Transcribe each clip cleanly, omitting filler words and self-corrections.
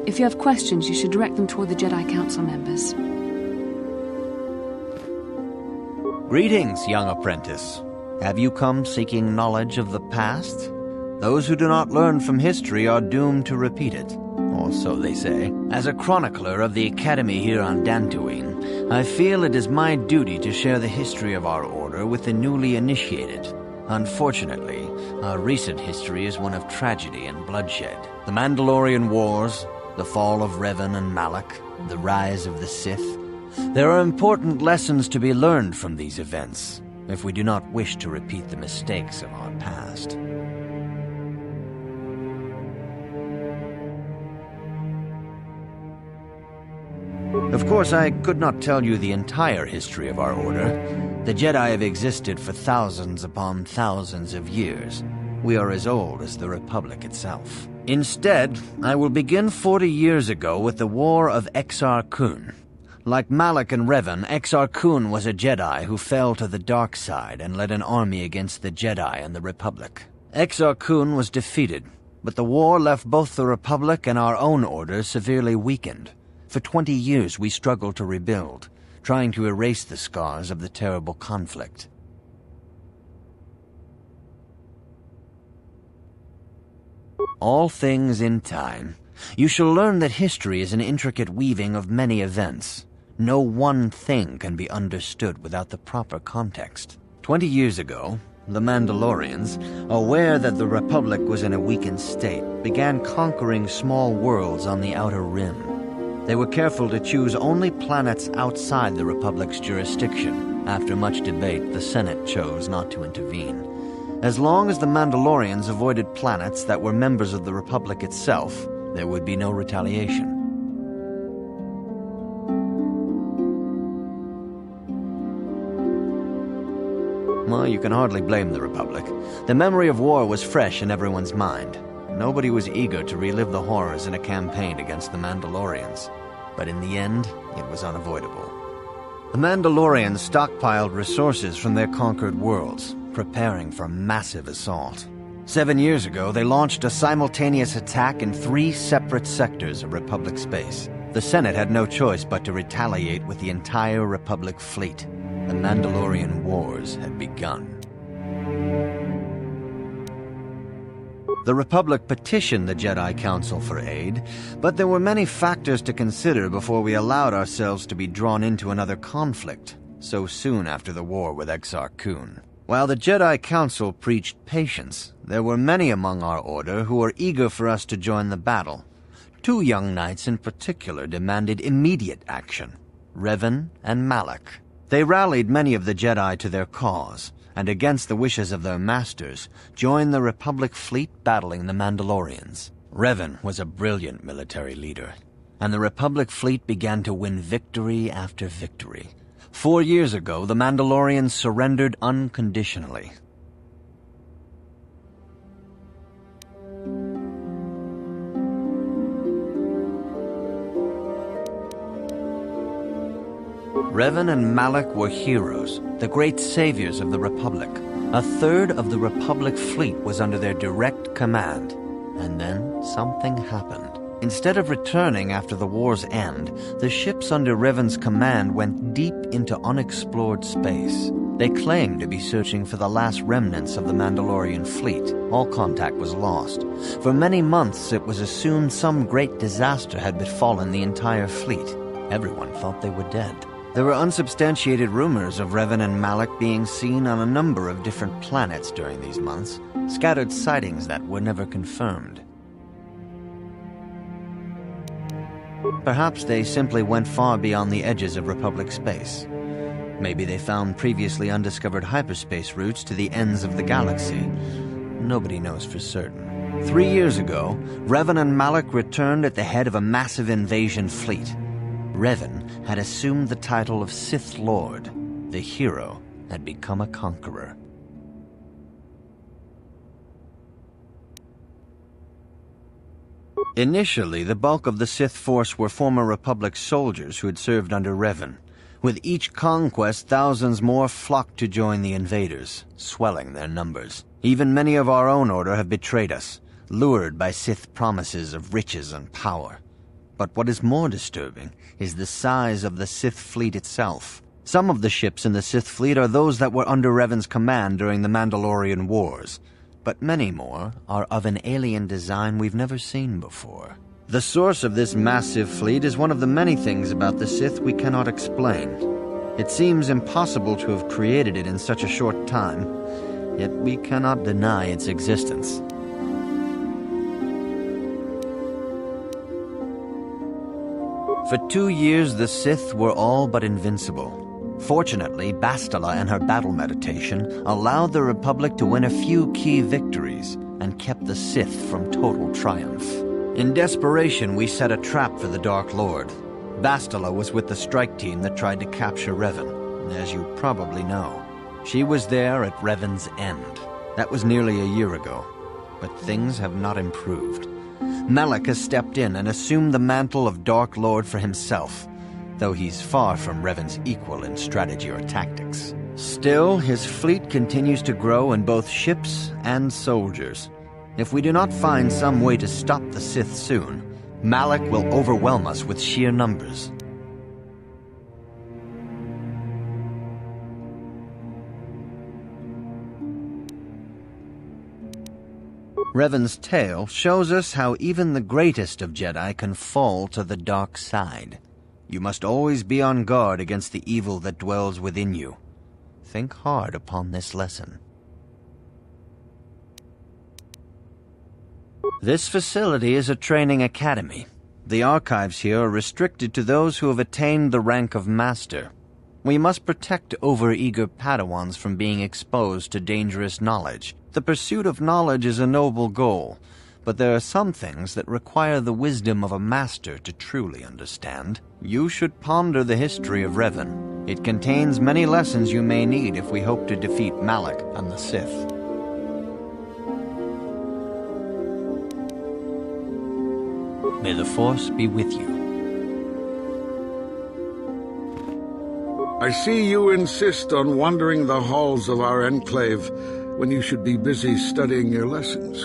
If you have questions, you should direct them toward the Jedi Council members. Greetings, young apprentice. Have you come seeking knowledge of the past? Those who do not learn from history are doomed to repeat it, or so they say. As a chronicler of the Academy here on Dantooine, I feel it is my duty to share the history of our order with the newly initiated. Unfortunately, our recent history is one of tragedy and bloodshed. The Mandalorian Wars, the fall of Revan and Malak, the rise of the Sith. There are important lessons to be learned from these events, if we do not wish to repeat the mistakes of our past. Of course, I could not tell you the entire history of our order. The Jedi have existed for thousands upon thousands of years. We are as old as the Republic itself. Instead, I will begin 40 years ago with the War of Exar Kun. Like Malak and Revan, Exar Kun was a Jedi who fell to the dark side and led an army against the Jedi and the Republic. Exar Kun was defeated, but the war left both the Republic and our own order severely weakened. For 20 years we struggled to rebuild, trying to erase the scars of the terrible conflict. All things in time. You shall learn that history is an intricate weaving of many events. No one thing can be understood without the proper context. 20 years ago, the Mandalorians, aware that the Republic was in a weakened state, began conquering small worlds on the Outer Rim. They were careful to choose only planets outside the Republic's jurisdiction. After much debate, the Senate chose not to intervene. As long as the Mandalorians avoided planets that were members of the Republic itself, there would be no retaliation. Well, you can hardly blame the Republic. The memory of war was fresh in everyone's mind. Nobody was eager to relive the horrors in a campaign against the Mandalorians. But in the end, it was unavoidable. The Mandalorians stockpiled resources from their conquered worlds, preparing for a massive assault. 7 years ago, they launched a simultaneous attack in 3 separate sectors of Republic space. The Senate had no choice but to retaliate with the entire Republic fleet. The Mandalorian Wars had begun. The Republic petitioned the Jedi Council for aid, but there were many factors to consider before we allowed ourselves to be drawn into another conflict, so soon after the war with Exar Kun. While the Jedi Council preached patience, there were many among our order who were eager for us to join the battle. 2 young knights in particular demanded immediate action, Revan and Malak. They rallied many of the Jedi to their cause, and against the wishes of their masters, joined the Republic fleet battling the Mandalorians. Revan was a brilliant military leader, and the Republic fleet began to win victory after victory. 4 years ago, the Mandalorians surrendered unconditionally. Revan and Malak were heroes, the great saviors of the Republic. 1/3 of the Republic fleet was under their direct command. And then something happened. Instead of returning after the war's end, the ships under Revan's command went deep into unexplored space. They claimed to be searching for the last remnants of the Mandalorian fleet. All contact was lost. For many months it was assumed some great disaster had befallen the entire fleet. Everyone thought they were dead. There were unsubstantiated rumors of Revan and Malak being seen on a number of different planets during these months, scattered sightings that were never confirmed. Perhaps they simply went far beyond the edges of Republic space. Maybe they found previously undiscovered hyperspace routes to the ends of the galaxy. Nobody knows for certain. 3 years ago, Revan and Malak returned at the head of a massive invasion fleet. Revan had assumed the title of Sith Lord. The hero had become a conqueror. Initially, the bulk of the Sith force were former Republic soldiers who had served under Revan. With each conquest, thousands more flocked to join the invaders, swelling their numbers. Even many of our own order have betrayed us, lured by Sith promises of riches and power. But what is more disturbing is the size of the Sith fleet itself. Some of the ships in the Sith fleet are those that were under Revan's command during the Mandalorian Wars, but many more are of an alien design we've never seen before. The source of this massive fleet is one of the many things about the Sith we cannot explain. It seems impossible to have created it in such a short time, yet we cannot deny its existence. For 2 years, the Sith were all but invincible. Fortunately, Bastila and her battle meditation allowed the Republic to win a few key victories and kept the Sith from total triumph. In desperation, we set a trap for the Dark Lord. Bastila was with the strike team that tried to capture Revan, as you probably know. She was there at Revan's end. That was nearly a year ago, but things have not improved. Malak has stepped in and assumed the mantle of Dark Lord for himself, though he's far from Revan's equal in strategy or tactics. Still, his fleet continues to grow in both ships and soldiers. If we do not find some way to stop the Sith soon, Malak will overwhelm us with sheer numbers. Revan's tale shows us how even the greatest of Jedi can fall to the dark side. You must always be on guard against the evil that dwells within you. Think hard upon this lesson. This facility is a training academy. The archives here are restricted to those who have attained the rank of Master. We must protect overeager Padawans from being exposed to dangerous knowledge. The pursuit of knowledge is a noble goal, but there are some things that require the wisdom of a master to truly understand. You should ponder the history of Revan. It contains many lessons you may need if we hope to defeat Malak and the Sith. May the Force be with you. I see you insist on wandering the halls of our enclave when you should be busy studying your lessons.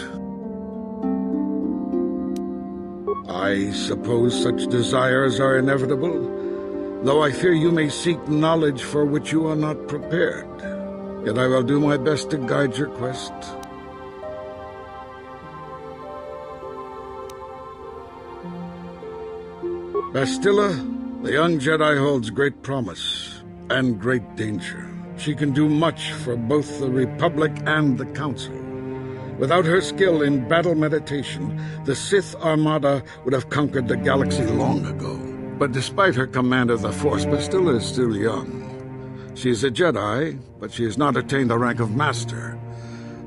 I suppose such desires are inevitable, though I fear you may seek knowledge for which you are not prepared. Yet I will do my best to guide your quest. Bastila, the young Jedi holds great promise and great danger. She can do much for both the Republic and the Council. Without her skill in battle meditation, the Sith Armada would have conquered the galaxy long ago. But despite her command of the Force, Bastila is still young. She is a Jedi, but she has not attained the rank of Master.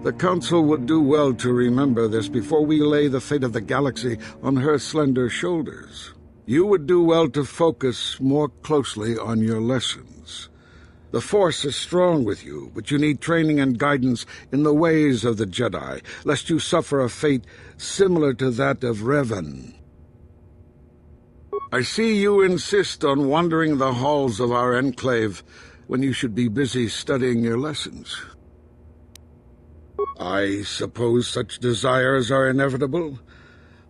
The Council would do well to remember this before we lay the fate of the galaxy on her slender shoulders. You would do well to focus more closely on your lessons. The Force is strong with you, but you need training and guidance in the ways of the Jedi, lest you suffer a fate similar to that of Revan. I see you insist on wandering the halls of our enclave when you should be busy studying your lessons. I suppose such desires are inevitable,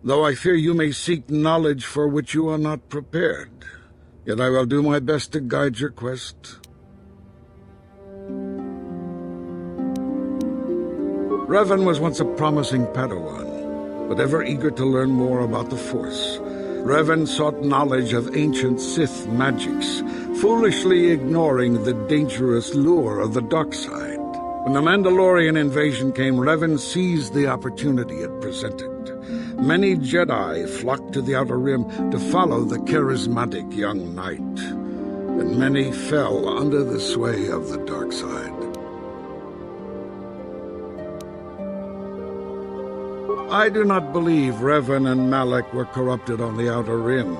though I fear you may seek knowledge for which you are not prepared. Yet I will do my best to guide your quest. Revan was once a promising Padawan, but ever eager to learn more about the Force. Revan sought knowledge of ancient Sith magics, foolishly ignoring the dangerous lure of the dark side. When the Mandalorian invasion came, Revan seized the opportunity it presented. Many Jedi flocked to the Outer Rim to follow the charismatic young knight, and many fell under the sway of the dark side. I do not believe Revan and Malak were corrupted on the Outer Rim.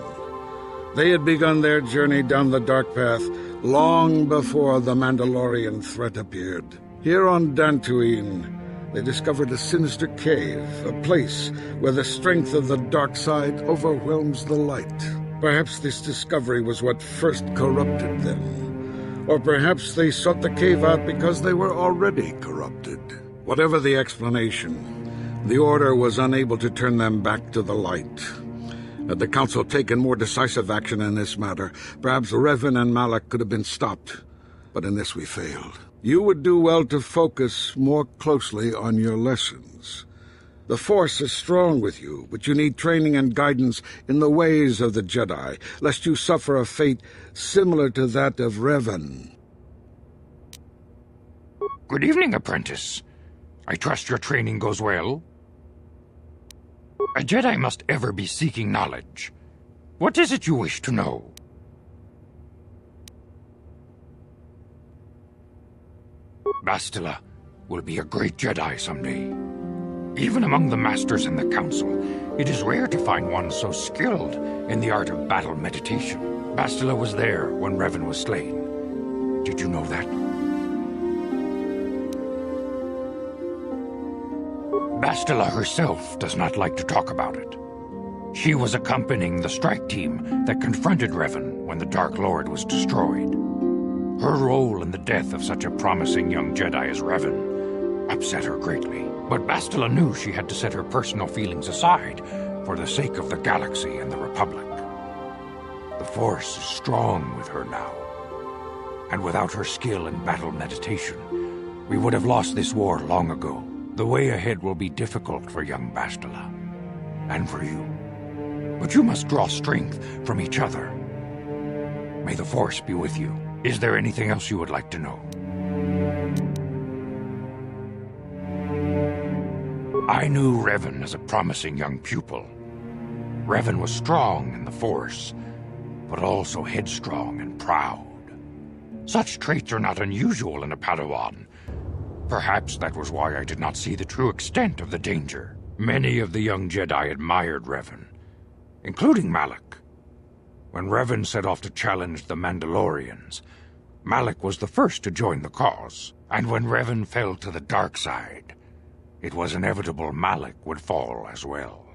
They had begun their journey down the dark path long before the Mandalorian threat appeared. Here on Dantooine, they discovered a sinister cave, a place where the strength of the dark side overwhelms the light. Perhaps this discovery was what first corrupted them. Or perhaps they sought the cave out because they were already corrupted. Whatever the explanation, the Order was unable to turn them back to the light. Had the Council taken more decisive action in this matter, perhaps Revan and Malak could have been stopped. But in this we failed. You would do well to focus more closely on your lessons. The Force is strong with you, but you need training and guidance in the ways of the Jedi, lest you suffer a fate similar to that of Revan. Good evening, apprentice. I trust your training goes well. A Jedi must ever be seeking knowledge. What is it you wish to know? Bastila will be a great Jedi someday. Even among the Masters in the Council, it is rare to find one so skilled in the art of battle meditation. Bastila was there when Revan was slain. Did you know that? Bastila herself does not like to talk about it. She was accompanying the strike team that confronted Revan when the Dark Lord was destroyed. Her role in the death of such a promising young Jedi as Revan upset her greatly. But Bastila knew she had to set her personal feelings aside for the sake of the galaxy and the Republic. The Force is strong with her now. And without her skill in battle meditation, we would have lost this war long ago. The way ahead will be difficult for young Bastila. And for you. But you must draw strength from each other. May the Force be with you. Is there anything else you would like to know? I knew Revan as a promising young pupil. Revan was strong in the Force, but also headstrong and proud. Such traits are not unusual in a Padawan. Perhaps that was why I did not see the true extent of the danger. Many of the young Jedi admired Revan, including Malak. When Revan set off to challenge the Mandalorians, Malak was the first to join the cause. And when Revan fell to the dark side, it was inevitable Malak would fall as well.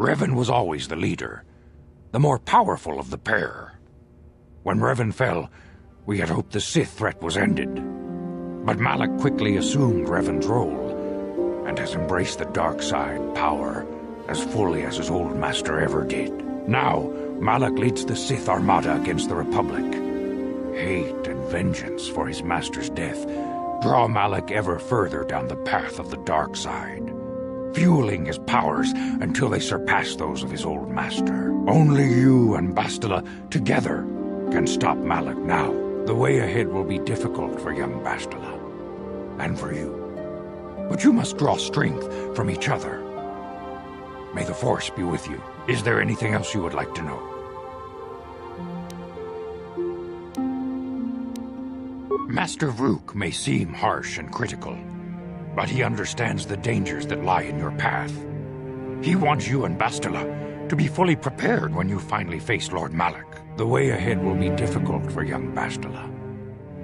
Revan was always the leader, the more powerful of the pair. When Revan fell, we had hoped the Sith threat was ended. But Malak quickly assumed Revan's role, and has embraced the dark side power as fully as his old master ever did. Now, Malak leads the Sith Armada against the Republic. Hate and vengeance for his master's death draw Malak ever further down the path of the dark side, fueling his powers until they surpass those of his old master. Only you and Bastila together can stop Malak now. The way ahead will be difficult for young Bastila, and for you. But you must draw strength from each other. May the Force be with you. Is there anything else you would like to know? Master Vrook may seem harsh and critical, but he understands the dangers that lie in your path. He wants you and Bastila to be fully prepared when you finally face Lord Malak. The way ahead will be difficult for young Bastila,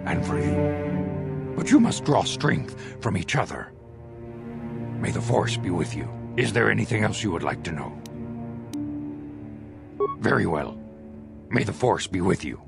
and for you. But you must draw strength from each other. May the Force be with you. Is there anything else you would like to know? Very well. May the Force be with you.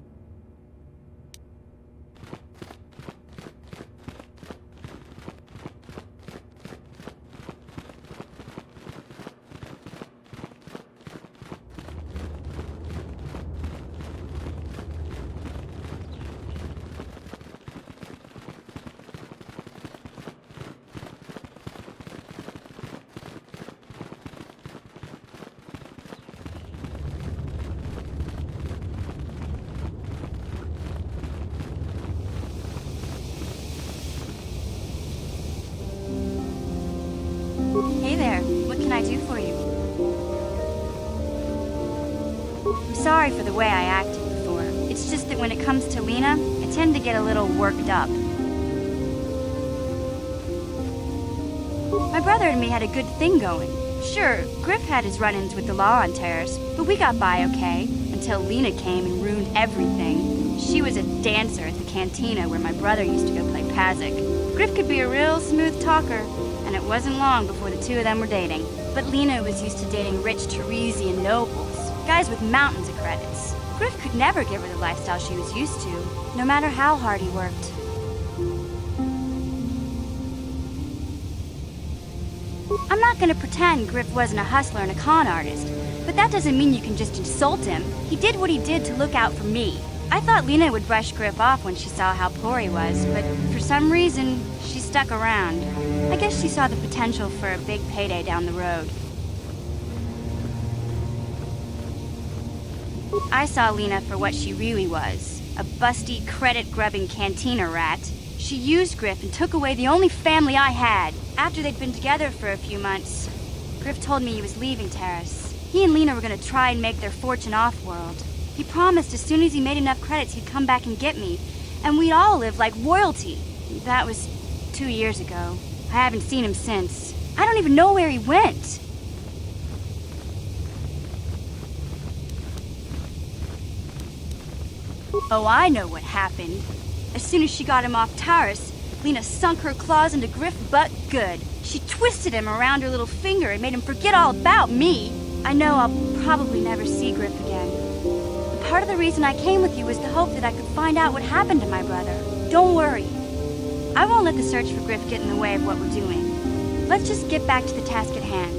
Hey there, what can I do for you? I'm sorry for the way I acted before. It's just that when it comes to Lena, I tend to get a little worked up. My brother and me had a good thing going. Sure, Griff had his run-ins with the law on Terrace, but we got by okay, until Lena came and ruined everything. She was a dancer at the cantina where my brother used to go play Pazik. Griff could be a real smooth talker, and it wasn't long before the two of them were dating. But Lena was used to dating rich Teresian nobles, guys with mountains of credits. Griff could never give her the lifestyle she was used to, no matter how hard he worked. I'm not gonna pretend Griff wasn't a hustler and a con artist, but that doesn't mean you can just insult him. He did what he did to look out for me. I thought Lena would brush Griff off when she saw how poor he was, but for some reason, she stuck around. I guess she saw the potential for a big payday down the road. I saw Lena for what she really was, a busty, credit-grubbing cantina rat. She used Griff and took away the only family I had. After they'd been together for a few months, Griff told me he was leaving Terrace. He and Lena were gonna try and make their fortune off-world. He promised as soon as he made enough credits he'd come back and get me, and we'd all live like royalty. That was 2 years ago. I haven't seen him since. I don't even know where he went. Oh, I know what happened. As soon as she got him off Taurus, Lena sunk her claws into Griff butt good. She twisted him around her little finger and made him forget all about me. I know I'll probably never see Griff again. Part of the reason I came with you was the hope that I could find out what happened to my brother. Don't worry. I won't let the search for Griff get in the way of what we're doing. Let's just get back to the task at hand.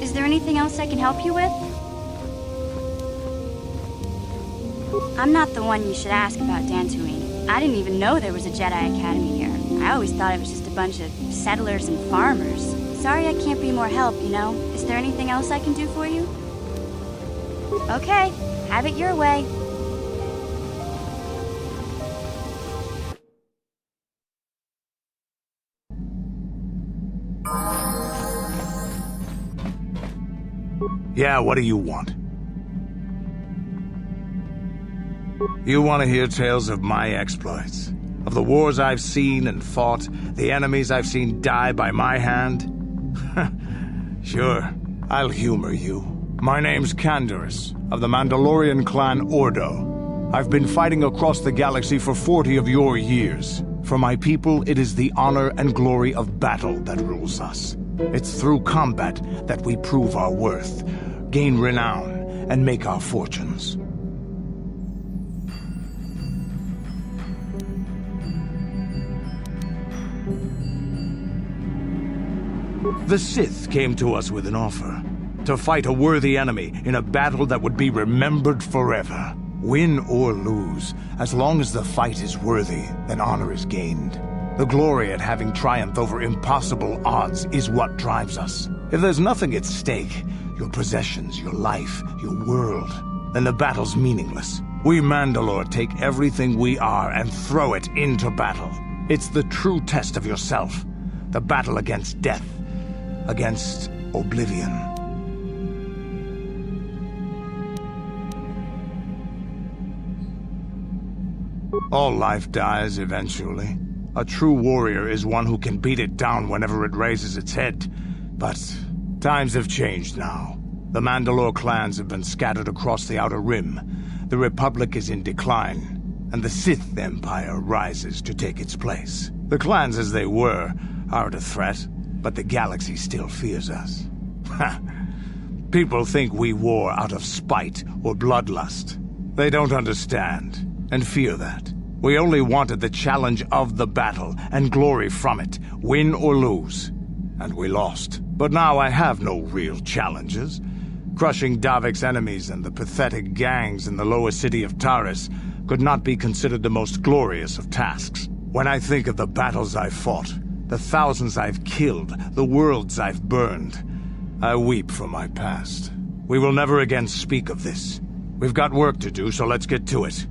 Is there anything else I can help you with? I'm not the one you should ask about Dantooine. I didn't even know there was a Jedi Academy here. I always thought it was just a bunch of settlers and farmers. Sorry I can't be more help, you know. Is there anything else I can do for you? Okay, have it your way. Yeah, what do you want? You want to hear tales of my exploits? Of the wars I've seen and fought, the enemies I've seen die by my hand? Sure, I'll humor you. My name's Canderous, of the Mandalorian clan Ordo. I've been fighting across the galaxy for 40 of your years. For my people, it is the honor and glory of battle that rules us. It's through combat that we prove our worth, gain renown, and make our fortunes. The Sith came to us with an offer. To fight a worthy enemy in a battle that would be remembered forever. Win or lose, as long as the fight is worthy, then honor is gained. The glory at having triumphed over impossible odds is what drives us. If there's nothing at stake, your possessions, your life, your world, then the battle's meaningless. We Mandalore take everything we are and throw it into battle. It's the true test of yourself. The battle against death. Against oblivion. All life dies eventually. A true warrior is one who can beat it down whenever it raises its head. But times have changed now. The Mandalore clans have been scattered across the Outer Rim. The Republic is in decline, and the Sith Empire rises to take its place. The clans as they were aren't a threat, but the galaxy still fears us. People think we war out of spite or bloodlust. They don't understand, and fear that. We only wanted the challenge of the battle, and glory from it, win or lose. And we lost. But now I have no real challenges. Crushing Davik's enemies and the pathetic gangs in the lower city of Taris could not be considered the most glorious of tasks. When I think of the battles I've fought, the thousands I've killed, the worlds I've burned, I weep for my past. We will never again speak of this. We've got work to do, so let's get to it.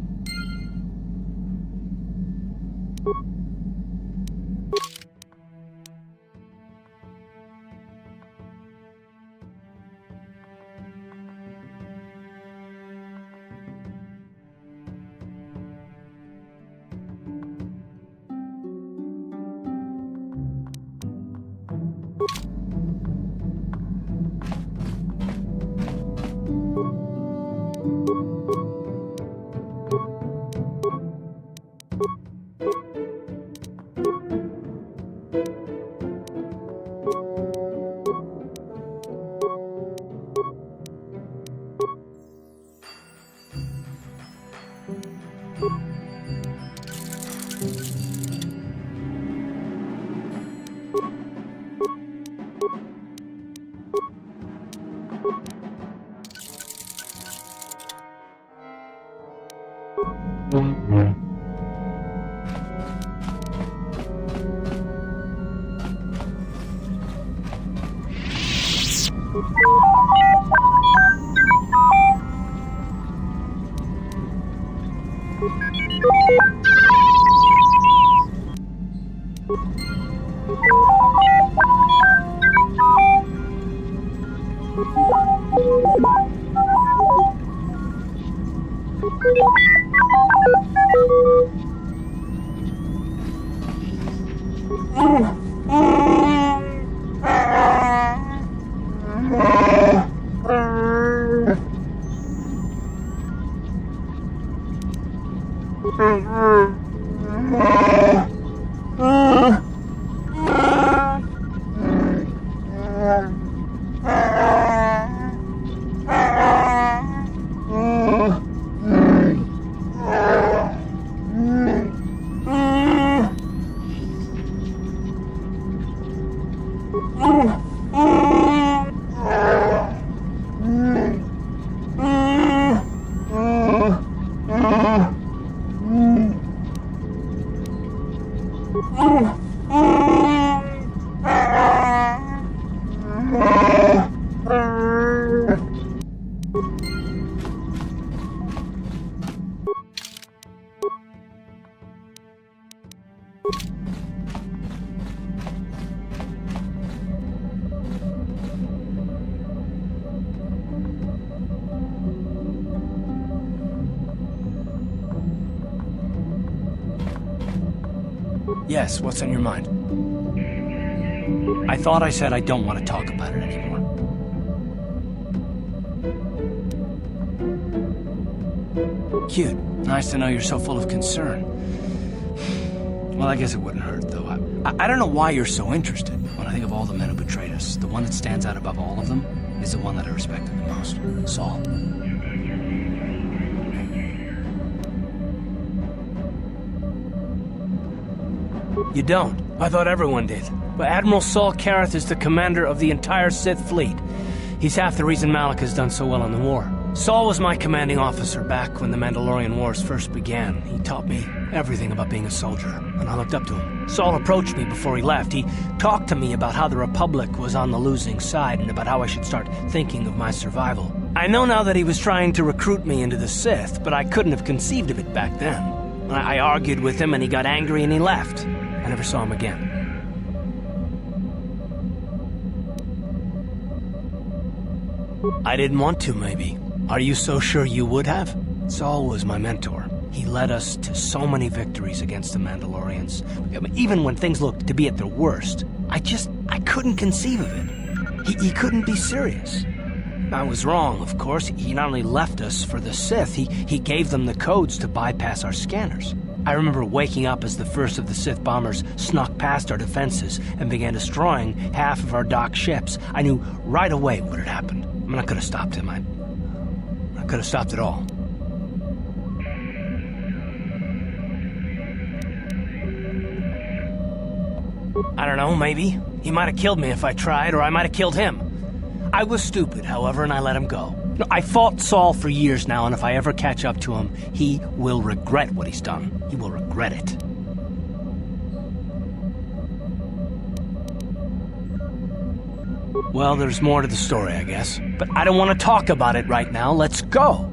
Yes, what's on your mind? I thought I said I don't want to talk about it anymore. Cute. Nice to know you're so full of concern. Well, I guess it wouldn't hurt, though. I don't know why you're so interested. When I think of all the men who betrayed us, the one that stands out above all of them is the one that I respected the most. Saul. You don't. I thought everyone did. But Admiral Saul Karath is the commander of the entire Sith fleet. He's half the reason Malak has done so well in the war. Saul was my commanding officer back when the Mandalorian Wars first began. He taught me everything about being a soldier, and I looked up to him. Saul approached me before he left. He talked to me about how the Republic was on the losing side and about how I should start thinking of my survival. I know now that he was trying to recruit me into the Sith, but I couldn't have conceived of it back then. I argued with him and he got angry and he left. I never saw him again. I didn't want to, maybe. Are you so sure you would have? Saul was my mentor. He led us to so many victories against the Mandalorians. I mean, even when things looked to be at their worst, I couldn't conceive of it. He couldn't be serious. I was wrong, of course. He not only left us for the Sith, he gave them the codes to bypass our scanners. I remember waking up as the first of the Sith bombers snuck past our defenses and began destroying half of our docked ships. I knew right away what had happened. I mean, I could have stopped him. I could have stopped it all. I don't know, maybe. He might have killed me if I tried, or I might have killed him. I was stupid, however, and I let him go. I fought Saul for years now, and if I ever catch up to him, he will regret what he's done. He will regret it. Well, there's more to the story, I guess. But I don't want to talk about it right now. Let's go!